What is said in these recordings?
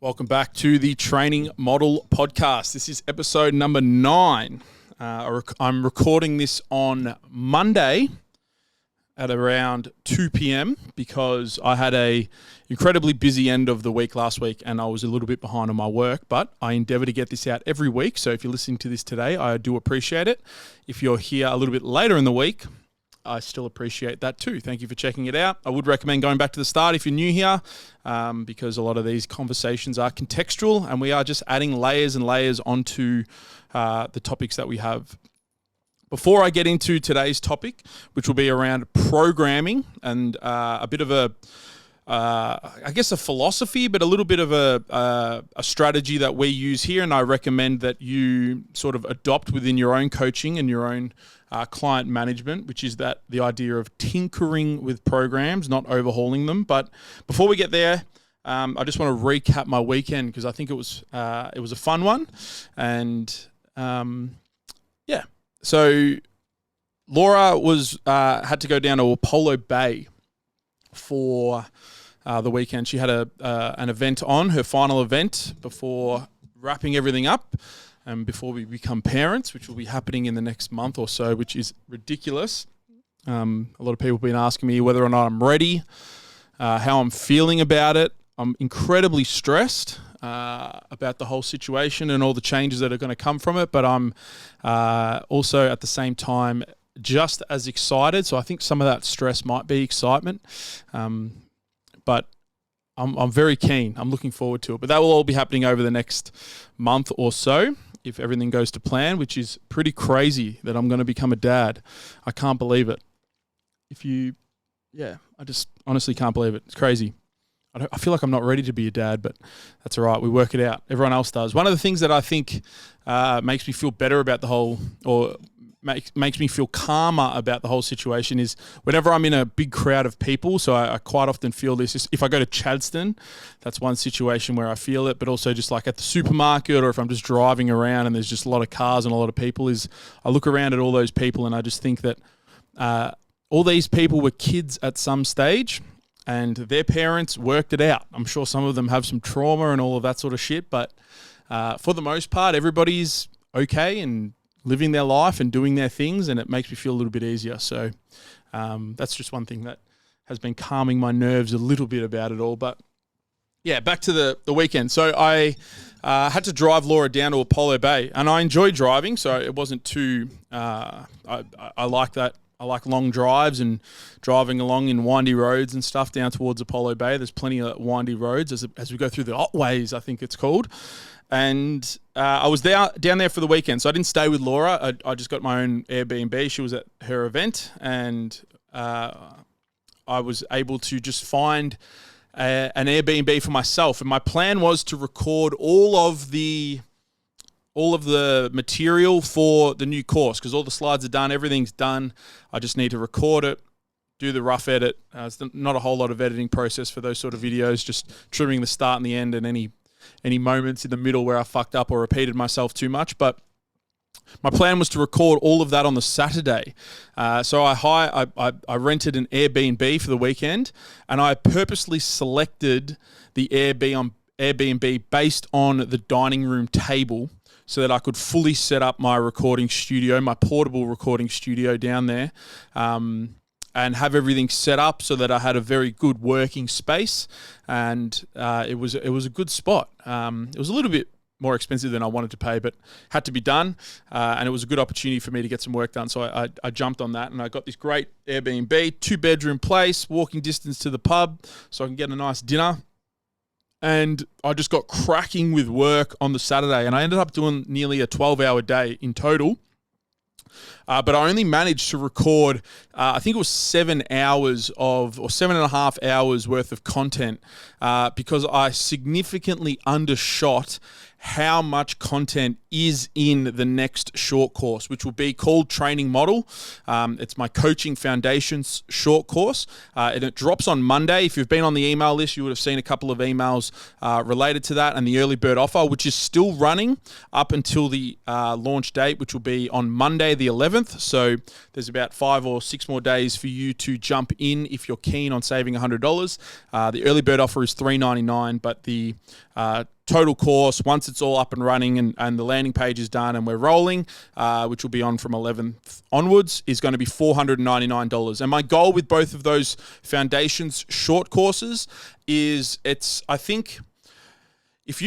Welcome back to the Training Model Podcast. This is episode number 9. I'm recording this on Monday at around 2 p.m. because I had a incredibly busy end of the week last week and I was a little bit behind on my work, but I endeavor to get this out every week. So if you're listening to this today, I do appreciate it. If you're here a little bit later in the week, I still appreciate that too. Thank you for checking it out. I would recommend going back to the start if you're new here because a lot of these conversations are contextual and we are just adding layers and layers onto the topics that we have. Before I get into today's topic, which will be around programming and a bit of a philosophy, but a little bit of a strategy that we use here, and I recommend that you sort of adopt within your own coaching and your own client management, which is that the idea of tinkering with programs, not overhauling them. But before we get there, I just want to recap my weekend because I think it was a fun one, and So Laura had to go down to Apollo Bay for the weekend. She had an event on, her final event before wrapping everything up and before we become parents, which will be happening in the next month or so, which is ridiculous. A lot of people have been asking me whether or not I'm ready, how I'm feeling about it. I'm incredibly stressed about the whole situation and all the changes that are going to come from it, but I'm also at the same time just as excited. So I think some of that stress might be excitement, but I'm very keen. I'm looking forward to it. But that will all be happening over the next month or so if everything goes to plan, which is pretty crazy that I'm going to become a dad. I can't believe it. I just honestly can't believe it. It's crazy. I feel like I'm not ready to be a dad, but that's all right. We work it out. Everyone else does. One of the things that I think makes me feel better about the whole, or makes me feel calmer about the whole situation is whenever I'm in a big crowd of people. So I quite often feel this. If I go to Chadstone, that's one situation where I feel it, but also just like at the supermarket or if I'm just driving around and there's just a lot of cars and a lot of people, I look around at all those people and I just think that all these people were kids at some stage and their parents worked it out. I'm sure some of them have some trauma and all of that sort of shit, but for the most part, everybody's okay and living their life and doing their things, and it makes me feel a little bit easier. So that's just one thing that has been calming my nerves a little bit about it all. But yeah, back to the weekend. So I had to drive Laura down to Apollo Bay, and I enjoy driving, so it wasn't too I like that. I like long drives and driving along in windy roads and stuff down towards Apollo Bay. There's plenty of windy roads as we go through the Otways, I think it's called. And I was down there for the weekend, so I didn't stay with Laura. I just got my own Airbnb. She was at her event, and I was able to just find an Airbnb for myself. And my plan was to record all of the material for the new course because all the slides are done, everything's done. I just need to record it, do the rough edit. It's not a whole lot of editing process for those sort of videos, just trimming the start and the end and any moments in the middle where I fucked up or repeated myself too much. But my plan was to record all of that on the Saturday. So I rented an Airbnb for the weekend, and I purposely selected the Airbnb based on the dining room table so that I could fully set up my recording studio, my portable recording studio down there, and have everything set up so that I had a very good working space, and it was a good spot. It was a little bit more expensive than I wanted to pay, but had to be done, and it was a good opportunity for me to get some work done. So I jumped on that, and I got this great Airbnb, 2-bedroom place, walking distance to the pub, so I can get a nice dinner. And I just got cracking with work on the Saturday, and I ended up doing nearly a 12-hour day in total. But I only managed to record, I think it was 7.5 hours worth of content because I significantly undershot how much content is in the next short course, which will be called Training Model. It's my Coaching Foundations short course, and it drops on Monday. If you've been on the email list, you would have seen a couple of emails related to that and the early bird offer, which is still running up until the launch date, which will be on Monday the 11th. So there's about 5 or 6 more days for you to jump in if you're keen on saving $100. The early bird offer is $399, but the total course, once it's all up and running and the landing page is done and we're rolling, which will be on from 11th onwards, is going to be $499. And my goal with both of those foundations short courses is I think if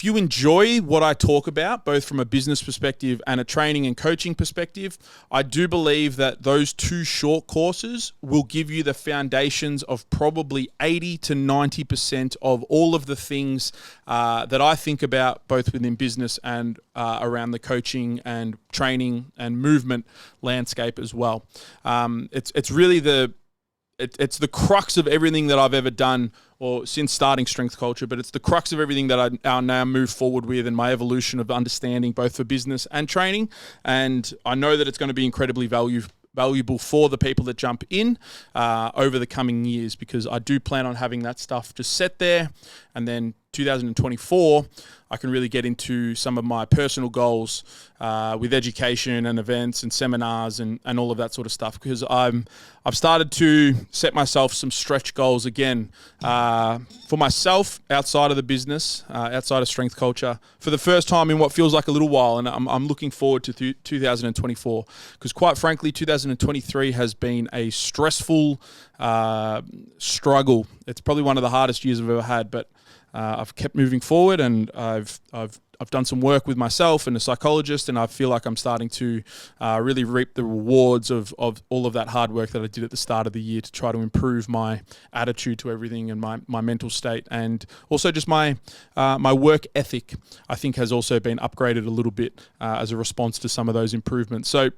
you enjoy what I talk about, both from a business perspective and a training and coaching perspective, I do believe that those 2 short courses will give you the foundations of probably 80 to 90% of all of the things that I think about, both within business and around the coaching and training and movement landscape as well. It's really it's the crux of everything that I've ever done or since starting Strength Culture, but it's the crux of everything that I now move forward with and my evolution of understanding both for business and training. And I know that it's going to be incredibly valuable for the people that jump in over the coming years, because I do plan on having that stuff just set there. And then 2024, I can really get into some of my personal goals with education and events and seminars and all of that sort of stuff, because I've started to set myself some stretch goals again for myself outside of the business, outside of Strength Culture, for the first time in what feels like a little while. And I'm looking forward to 2024, because quite frankly, 2023 has been a stressful struggle. It's probably one of the hardest years I've ever had, but I've kept moving forward, and I've done some work with myself and a psychologist, and I feel like I'm starting to really reap the rewards of all of that hard work that I did at the start of the year to try to improve my attitude to everything and my mental state, and also just my work ethic, I think, has also been upgraded a little bit as a response to some of those improvements. So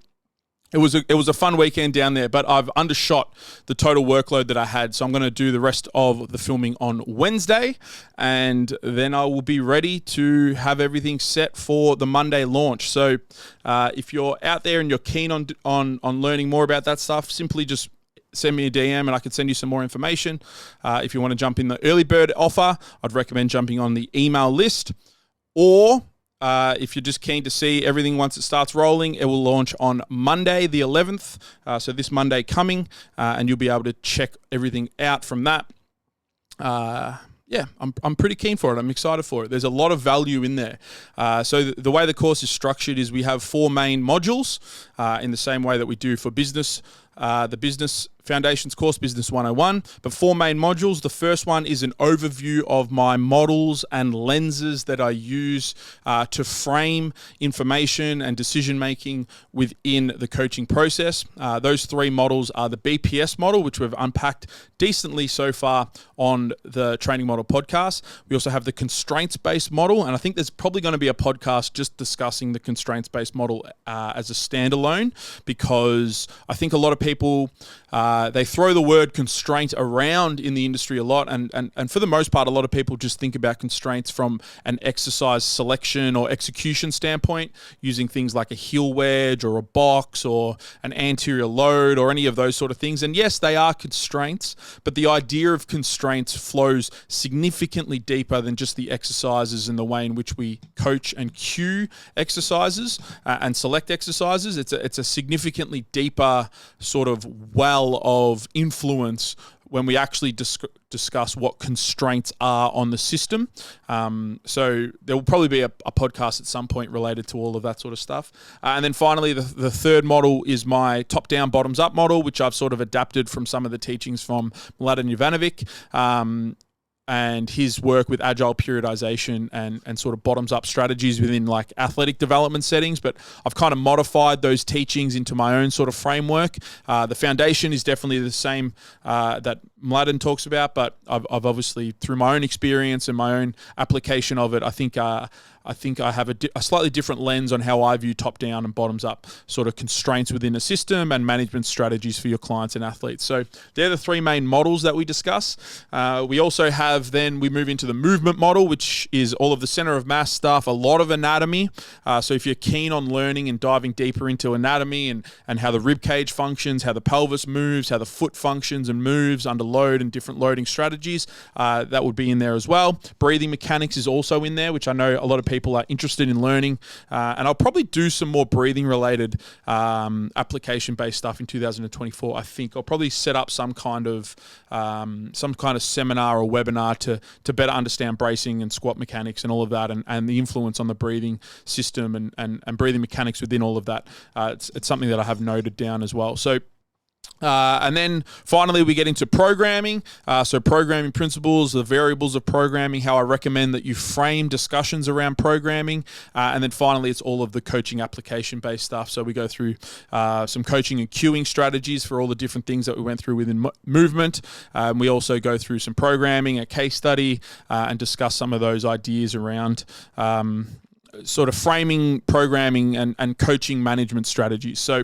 it was a fun weekend down there, but I've undershot the total workload that I had. So I'm going to do the rest of the filming on Wednesday, and then I will be ready to have everything set for the Monday launch. So if you're out there and you're keen on learning more about that stuff, simply just send me a DM and I can send you some more information. If you want to jump in the early bird offer, I'd recommend jumping on the email list, or if you're just keen to see everything once it starts rolling, it will launch on Monday the 11th, so this Monday coming, and you'll be able to check everything out from that. Yeah, I'm pretty keen for it. I'm excited for it. There's a lot of value in there. So the way the course is structured is we have 4 main modules in the same way that we do for business. The Business Foundations course, Business 101, but 4 main modules. The first one is an overview of my models and lenses that I use to frame information and decision-making within the coaching process. Those 3 models are the BPS model, which we've unpacked decently so far on the Training Model podcast. We also have the constraints-based model, and I think there's probably going to be a podcast just discussing the constraints-based model as a standalone, because I think a lot of people they throw the word constraint around in the industry a lot, and for the most part, a lot of people just think about constraints from an exercise selection or execution standpoint, using things like a heel wedge or a box or an anterior load or any of those sort of things. And yes, they are constraints, but the idea of constraints flows significantly deeper than just the exercises and the way in which we coach and cue exercises and select exercises. It's a significantly deeper sort of well of influence when we actually discuss what constraints are on the system. So there will probably be a podcast at some point related to all of that sort of stuff. And then finally, the third model is my top-down, bottoms-up model, which I've sort of adapted from some of the teachings from Mladen Jovanovic, and his work with agile periodization and sort of bottoms-up strategies within like athletic development settings. But I've kind of modified those teachings into my own sort of framework. The foundation is definitely the same that Mladen talks about, but I've obviously, through my own experience and my own application of it, I think I have a slightly different lens on how I view top-down and bottoms-up sort of constraints within a system and management strategies for your clients and athletes. So they're the 3 main models that we discuss. We also have, then we move into the movement model, which is all of the center of mass stuff, a lot of anatomy. So if you're keen on learning and diving deeper into anatomy and how the rib cage functions, how the pelvis moves, how the foot functions and moves under load and different loading strategies. That would be in there as well. Breathing mechanics is also in there, which I know a lot of people are interested in learning. And I'll probably do some more breathing related application-based stuff in 2024. I think I'll probably set up some kind of seminar or webinar to better understand bracing and squat mechanics and all of that, and the influence on the breathing system and breathing mechanics within all of that. It's something that I have noted down as well. So and then finally we get into programming. So programming principles, the variables of programming, how I recommend that you frame discussions around programming. And then finally, it's all of the coaching application-based stuff. So we go through some coaching and cueing strategies for all the different things that we went through within movement. We also go through some programming, a case study, and discuss some of those ideas around sort of framing, programming, and coaching management strategies. So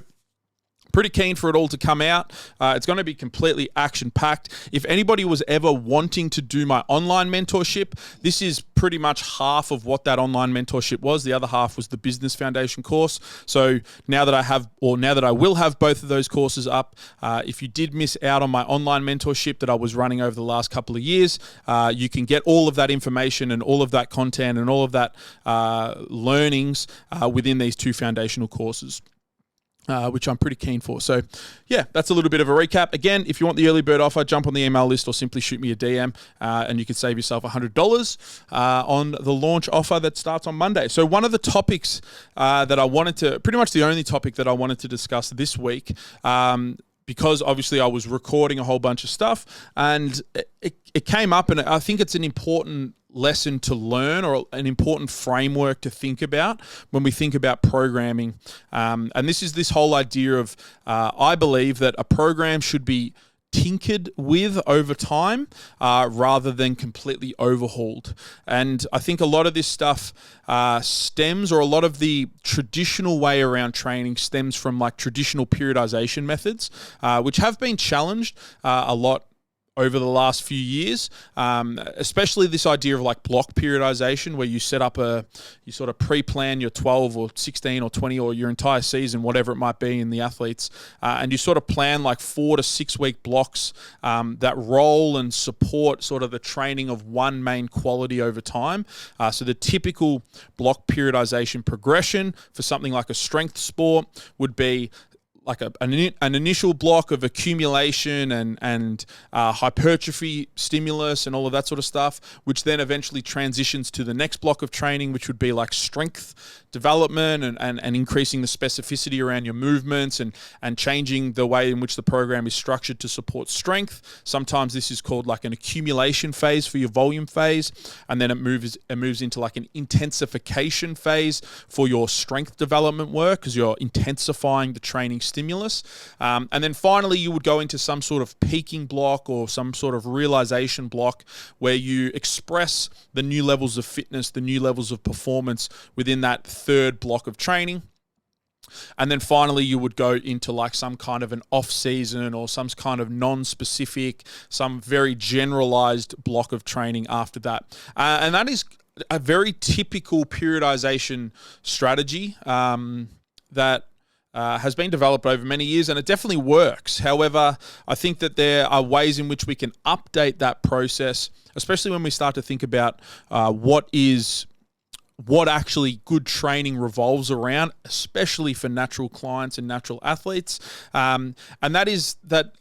pretty keen for it all to come out. It's going to be completely action-packed. If anybody was ever wanting to do my online mentorship, this is pretty much half of what that online mentorship was. The other half was the Business Foundation course. So now that I will have both of those courses up, if you did miss out on my online mentorship that I was running over the last couple of years, you can get all of that information and all of that content and all of that learnings within these two foundational courses. Which I'm pretty keen for. So yeah, that's a little bit of a recap. Again, if you want the early bird offer, jump on the email list or simply shoot me a DM and you can save yourself $100 on the launch offer that starts on Monday. So one of the topics that I wanted to, pretty much the only topic that I wanted to discuss this week, because obviously I was recording a whole bunch of stuff and it came up, and I think it's an important lesson to learn, or an important framework to think about when we think about programming. And this is this whole idea of, I believe that a program should be tinkered with over time rather than completely overhauled. And I think a lot of this stuff stems, or a lot of the traditional way around training stems from like traditional periodization methods, which have been challenged a lot over the last few years, especially this idea of like block periodization, where you set up you sort of pre-plan your 12 or 16 or 20 or your entire season, whatever it might be in the athletes, and you sort of plan like 4 to 6 week blocks that roll and support sort of the training of one main quality over time. So the typical block periodization progression for something like a strength sport would be like an initial block of accumulation and hypertrophy stimulus and all of that sort of stuff, which then eventually transitions to the next block of training, which would be like strength development and increasing the specificity around your movements and changing the way in which the program is structured to support strength. Sometimes this is called like an accumulation phase for your volume phase, and then it moves into like an intensification phase for your strength development work, because you're intensifying the training stimulus. And then finally, you would go into some sort of peaking block or some sort of realization block where you express the new levels of fitness, the new levels of performance within that third block of training. And then finally, you would go into like some kind of an off-season or some kind of non-specific, some very generalized block of training after that. And that is a very typical periodization strategy that has been developed over many years, and it definitely works. However, I think that there are ways in which we can update that process, especially when we start to think about what actually good training revolves around, especially for natural clients and natural athletes. And that is that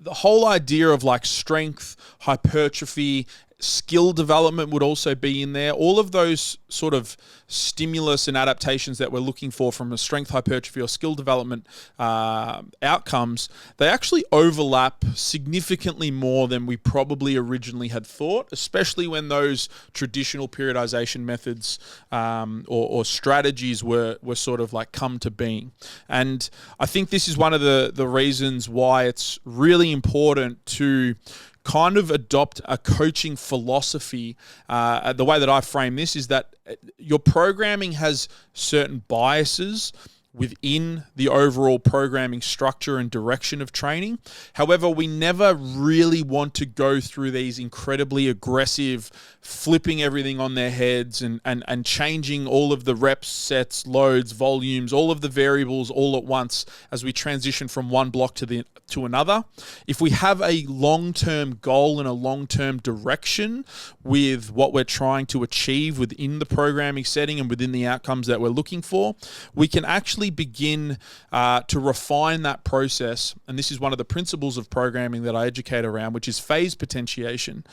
the whole idea of like strength, hypertrophy, skill development would also be in there. All of those sort of stimulus and adaptations that we're looking for from a strength, hypertrophy, or skill development outcomes, they actually overlap significantly more than we probably originally had thought, especially when those traditional periodization methods or strategies were sort of like come to being. And I think this is one of the reasons why it's really important to kind of adopt a coaching philosophy. The way that I frame this is that your programming has certain biases within the overall programming structure and direction of training. However, we never really want to go through these incredibly aggressive, flipping everything on their heads and changing all of the reps, sets, loads, volumes, all of the variables all at once as we transition from one block to another. If we have a long-term goal and a long-term direction with what we're trying to achieve within the programming setting and within the outcomes that we're looking for, we can actually begin to refine that process. And this is one of the principles of programming that I educate around, which is phase potentiation.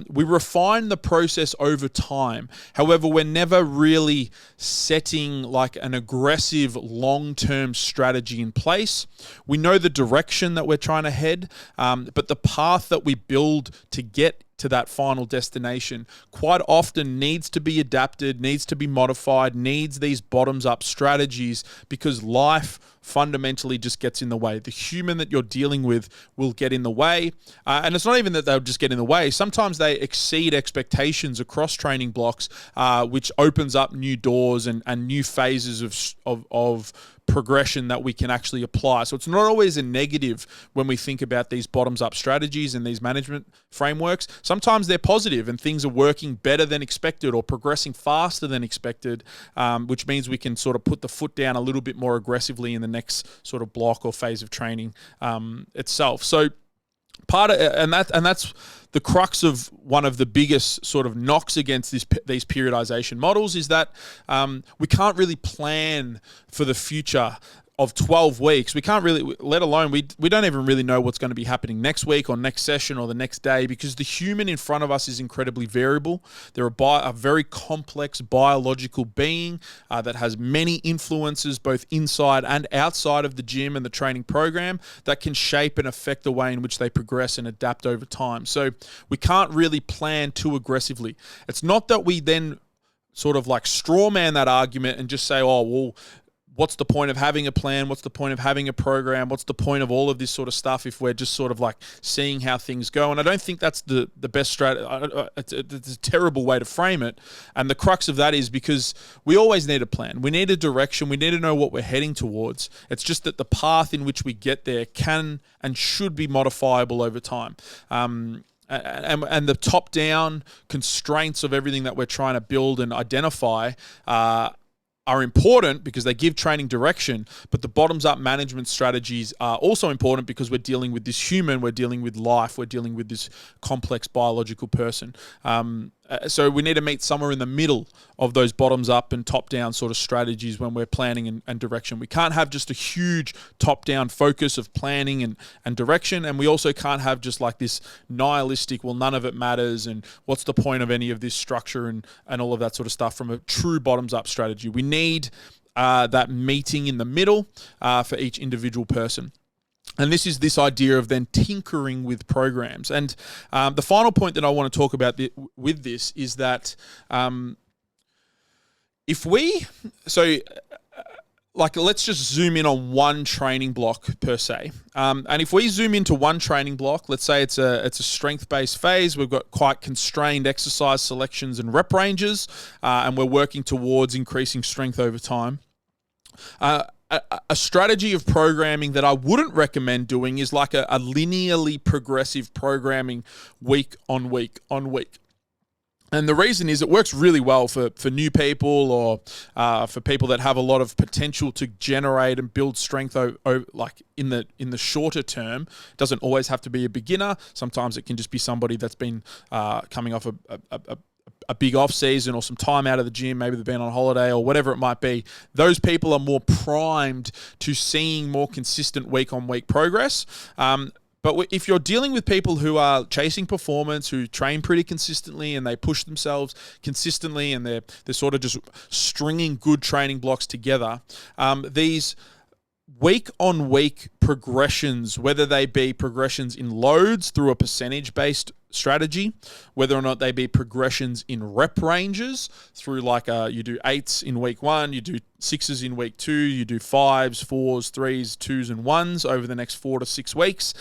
We refine the process over time. However, we're never really setting like an aggressive long-term strategy in place. We know the direction that we're trying to head, but the path that we build to get to that final destination quite often needs to be adapted, needs to be modified, needs these bottoms-up strategies, because life fundamentally just gets in the way. The human that you're dealing with will get in the way. And it's not even that they'll just get in the way. Sometimes they exceed expectations across training blocks, which opens up new doors and new phases of progression that we can actually apply. So it's not always a negative when we think about these bottoms-up strategies and these management frameworks. Sometimes they're positive and things are working better than expected or progressing faster than expected, which means we can sort of put the foot down a little bit more aggressively in the next sort of block or phase of training itself. So that's the crux of one of the biggest sort of knocks against these periodization models, is that we can't really plan for the future of 12 weeks. We can't really, let alone, we don't even really know what's going to be happening next week or next session or the next day, because the human in front of us is incredibly variable. They're a very complex biological being that has many influences both inside and outside of the gym and the training program that can shape and affect the way in which they progress and adapt over time. So we can't really plan too aggressively. It's not that we then sort of like straw man that argument and just say, oh, well, what's the point of having a plan? What's the point of having a program? What's the point of all of this sort of stuff if we're just sort of like seeing how things go? And I don't think that's the best strategy. It's a terrible way to frame it. And the crux of that is because we always need a plan. We need a direction. We need to know what we're heading towards. It's just that the path in which we get there can and should be modifiable over time. And the top-down constraints of everything that we're trying to build and identify are important because they give training direction, but the bottoms-up management strategies are also important because we're dealing with this human, we're dealing with life, we're dealing with this complex biological person. So we need to meet somewhere in the middle of those bottoms-up and top-down sort of strategies when we're planning and direction. We can't have just a huge top-down focus of planning and direction, and we also can't have just like this nihilistic, well, none of it matters, and what's the point of any of this structure and all of that sort of stuff from a true bottoms-up strategy. We need that meeting in the middle for each individual person. And this is this idea of then tinkering with programs. And the final point that I want to talk about with this is that let's just zoom in on one training block per se. And if we zoom into one training block, let's say it's a strength-based phase, we've got quite constrained exercise selections and rep ranges, and we're working towards increasing strength over time. A strategy of programming that I wouldn't recommend doing is like a linearly progressive programming week on week on week. And the reason is it works really well for new people or for people that have a lot of potential to generate and build strength like in the shorter term. It doesn't always have to be a beginner. Sometimes it can just be somebody that's been coming off a big off season or some time out of the gym, maybe they've been on holiday or whatever it might be. Those people are more primed to seeing more consistent week on week progress. But if you're dealing with people who are chasing performance, who train pretty consistently and they push themselves consistently and they're sort of just stringing good training blocks together, these week on week progressions, whether they be progressions in loads through a percentage-based strategy, whether or not they be progressions in rep ranges through like you do 8s in week 1, you do 6s in week 2, you do 5s, 4s, 3s, 2s and 1s over the next 4 to 6 weeks.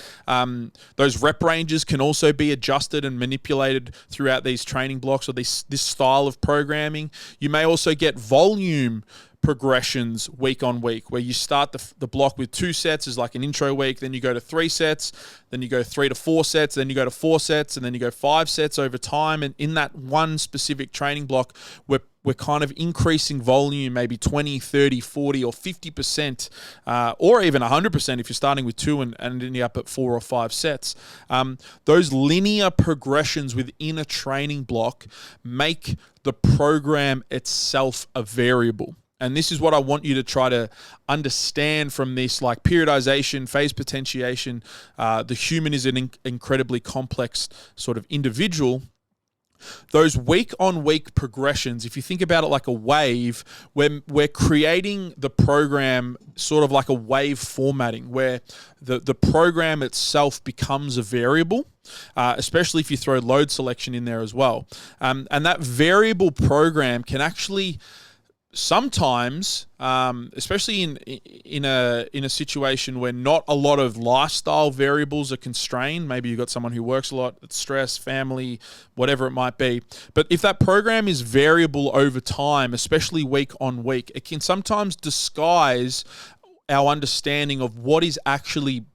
Those rep ranges can also be adjusted and manipulated throughout these training blocks or this style of programming. You may also get volume progressions week on week, where you start the block with 2 sets as like an intro week, then you go to 3 sets, then you go 3 to 4 sets, then you go to 4 sets, and then you go 5 sets over time. And in that one specific training block, we're kind of increasing volume, maybe 20, 30, 40, or 50%, or even 100% if you're starting with 2 and ending up at 4 or 5 sets. Those linear progressions within a training block make the program itself a variable. And this is what I want you to try to understand from this, like periodization, phase potentiation. The human is an incredibly complex sort of individual. Those week-on-week progressions, if you think about it like a wave, we're creating the program sort of like a wave formatting, where the program itself becomes a variable, especially if you throw load selection in there as well. And that variable program can actually sometimes, especially in a situation where not a lot of lifestyle variables are constrained, maybe you've got someone who works a lot, stress, family, whatever it might be. But if that program is variable over time, especially week on week, it can sometimes disguise our understanding of what is actually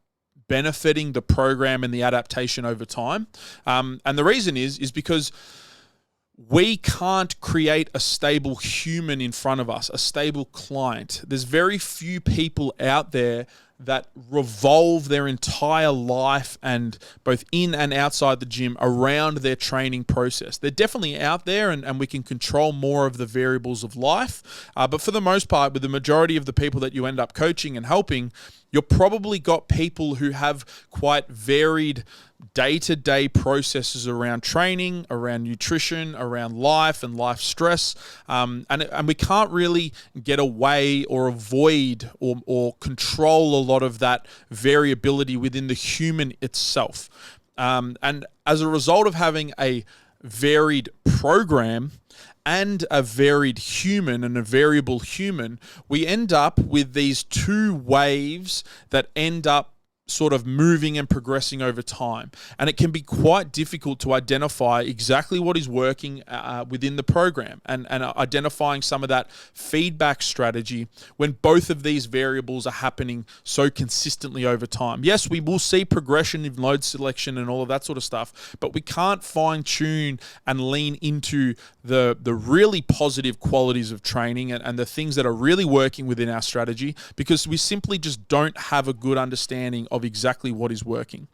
benefiting the program and the adaptation over time. And the reason is because we can't create a stable human in front of us, a stable client. There's very few people out there that revolve their entire life, and both in and outside the gym, around their training process. They're definitely out there, and we can control more of the variables of life. But for the most part, with the majority of the people that you end up coaching and helping, you've probably got people who have quite varied day-to-day processes around training, around nutrition, around life and life stress. And we can't really get away or avoid or control a lot of that variability within the human itself. And as a result of having a varied program and a varied human and a variable human, we end up with these 2 waves that end up sort of moving and progressing over time. And it can be quite difficult to identify exactly what is working within the program, and identifying some of that feedback strategy when both of these variables are happening so consistently over time. Yes, we will see progression in load selection and all of that sort of stuff, but we can't fine tune and lean into the really positive qualities of training and the things that are really working within our strategy, because we simply just don't have a good understanding of exactly what is working.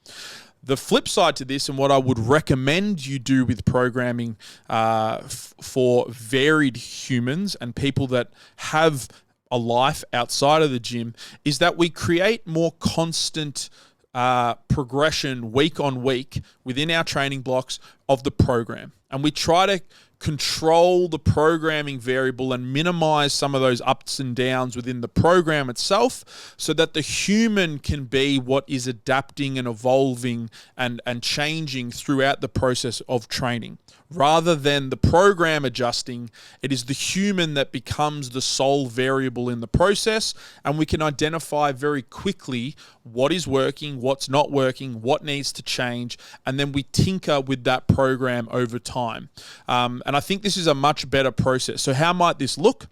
The flip side to this, and what I would recommend you do with programming for varied humans and people that have a life outside of the gym, is that we create more constant progression week on week within our training blocks of the program. And we try to control the programming variable and minimize some of those ups and downs within the program itself, so that the human can be what is adapting and evolving and changing throughout the process of training. Rather than the program adjusting, it is the human that becomes the sole variable in the process, and we can identify very quickly what is working, what's not working, what needs to change, and then we tinker with that program over time. And I think this is a much better process. So how might this look?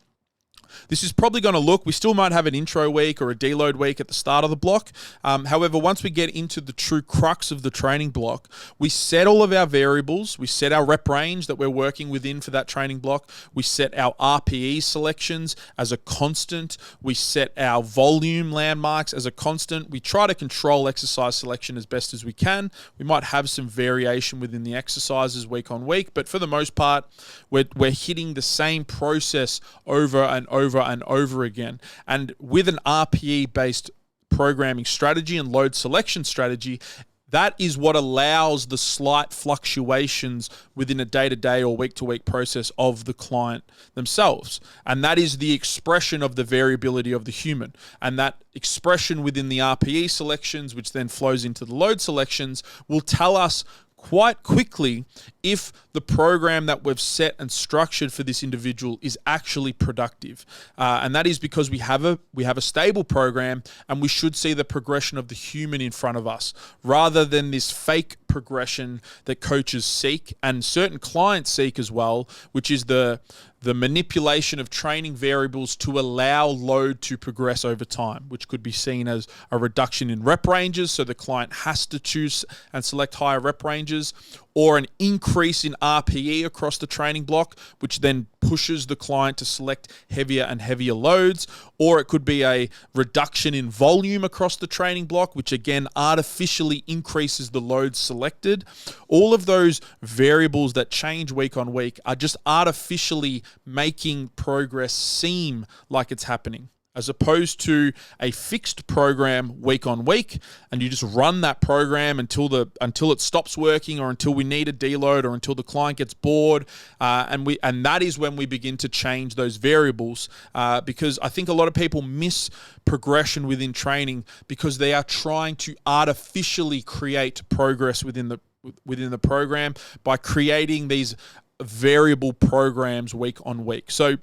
This is probably going to look, we still might have an intro week or a deload week at the start of the block. However, once we get into the true crux of the training block, we set all of our variables, we set our rep range that we're working within for that training block, we set our RPE selections as a constant, we set our volume landmarks as a constant, we try to control exercise selection as best as we can. We might have some variation within the exercises week on week, but for the most part, we're hitting the same process over and over again. And with an RPE-based programming strategy and load selection strategy, that is what allows the slight fluctuations within a day-to-day or week-to-week process of the client themselves. And that is the expression of the variability of the human. And that expression within the RPE selections, which then flows into the load selections, will tell us quite quickly if the program that we've set and structured for this individual is actually productive. And that is because we have a stable program, and we should see the progression of the human in front of us rather than this fake progression that coaches seek and certain clients seek as well, which is the manipulation of training variables to allow load to progress over time, which could be seen as a reduction in rep ranges, so the client has to choose and select higher rep ranges, or an increase in RPE across the training block, which then pushes the client to select heavier and heavier loads, or it could be a reduction in volume across the training block, which again artificially increases the loads selected. All of those variables that change week on week are just artificially making progress seem like it's happening, as opposed to a fixed program week on week, and you just run that program until it stops working, or until we need a deload, or until the client gets bored, and that is when we begin to change those variables, because I think a lot of people miss progression within training because they are trying to artificially create progress within the program by creating these variable programs week on week. So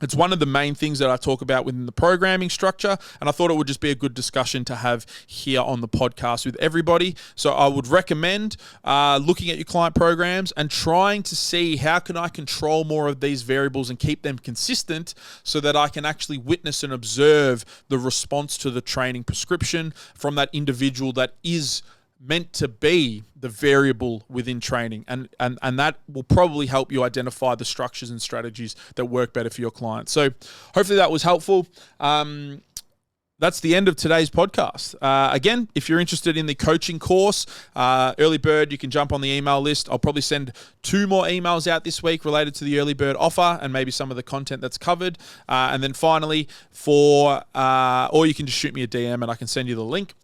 it's one of the main things that I talk about within the programming structure, and I thought it would just be a good discussion to have here on the podcast with everybody. So I would recommend looking at your client programs and trying to see how can I control more of these variables and keep them consistent so that I can actually witness and observe the response to the training prescription from that individual that is meant to be the variable within training, and that will probably help you identify the structures and strategies that work better for your clients. So hopefully that was helpful. That's the end of today's podcast. Again, if you're interested in the coaching course, early bird, you can jump on the email list. I'll probably send 2 more emails out this week related to the early bird offer and maybe some of the content that's covered. And then finally, or you can just shoot me a DM and I can send you the link.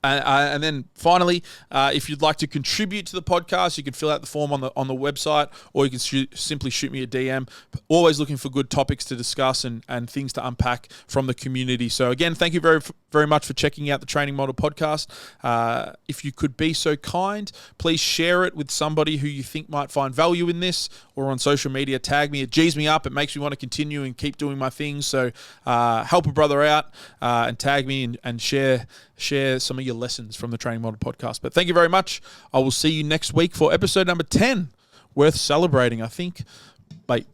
And then finally, if you'd like to contribute to the podcast, you can fill out the form on the website, or you can simply shoot me a DM. Always looking for good topics to discuss and things to unpack from the community. So again, thank you very, very much for checking out the Training Model Podcast. If you could be so kind, please share it with somebody who you think might find value in this, or on social media, tag me. It G's me up. It makes me want to continue and keep doing my things. So help a brother out and tag me and share some of your lessons from the Training Model Podcast. But thank you very much. I will see you next week for episode number 10. Worth celebrating, I think. Bye.